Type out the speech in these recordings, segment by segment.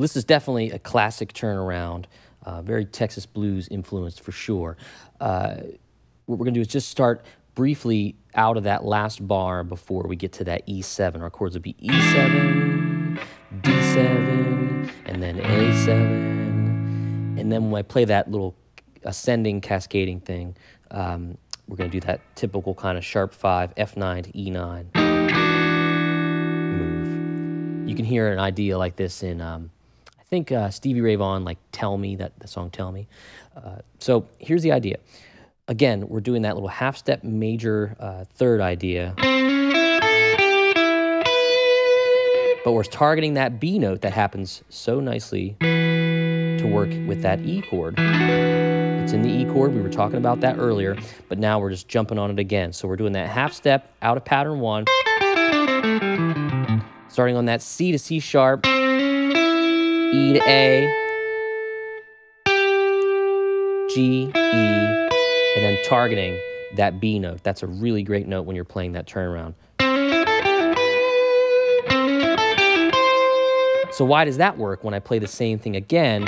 This is definitely a classic turnaround, very Texas blues influenced for sure. What we're going to do is just start briefly out of that last bar before we get to that E7. Our chords would be E7, D7, and then A7. And then when I play that little ascending, cascading thing, we're going to do that typical kind of sharp 5, F9 to E9 move. You can hear an idea like this in, I think Stevie Ray Vaughan, like Tell Me, the song Tell Me. So here's the idea. Again, we're doing that little half-step major third idea. But we're targeting that B note that happens so nicely to work with that E chord. It's in the E chord. We were talking about that earlier, but now we're just jumping on it again. So we're doing that half-step out of pattern 1, starting on that C to C sharp, E to A, G, E, and then targeting that B note. That's a really great note when you're playing that turnaround. So why does that work when I play the same thing again?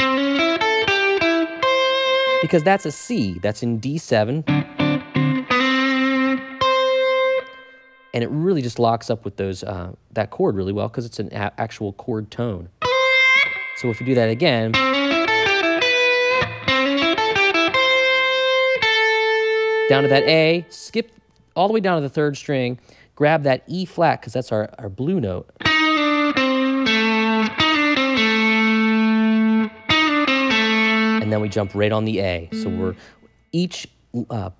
Because that's a C. That's in D7. And it really just locks up with those that chord really well because it's an actual chord tone. So if we do that again, down to that A, skip all the way down to the 3rd string, grab that E flat, because that's our blue note. And then we jump right on the A. So we're each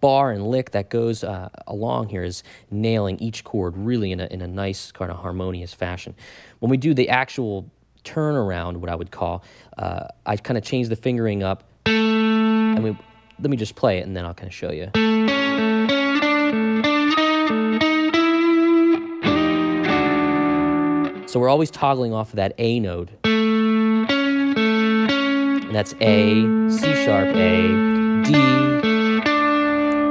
bar and lick that goes along here is nailing each chord really in a nice kind of harmonious fashion. When we do the actual turnaround, what I would call, I kind of change the fingering up. And let me just play it, and then I'll kind of show you. So we're always toggling off of that A note. And that's A, C sharp, A, D,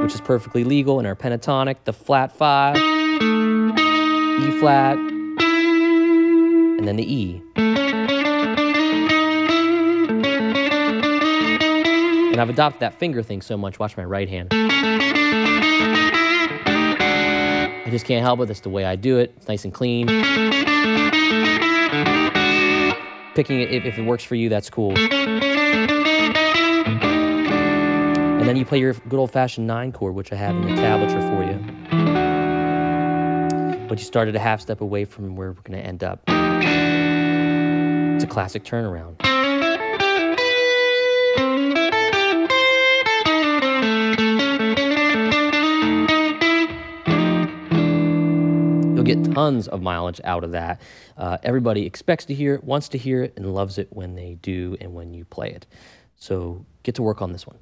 which is perfectly legal in our pentatonic, the flat 5, E flat, and then the E. And I've adopted that finger thing so much, watch my right hand. I just can't help it, that's the way I do it. It's nice and clean. Picking it, if it works for you, that's cool. And then you play your good old-fashioned 9 chord, which I have in the tablature for you. But you started a half step away from where we're going to end up. It's a classic turnaround. You'll get tons of mileage out of that. Everybody expects to hear it, wants to hear it, and loves it when they do and when you play it. So get to work on this one.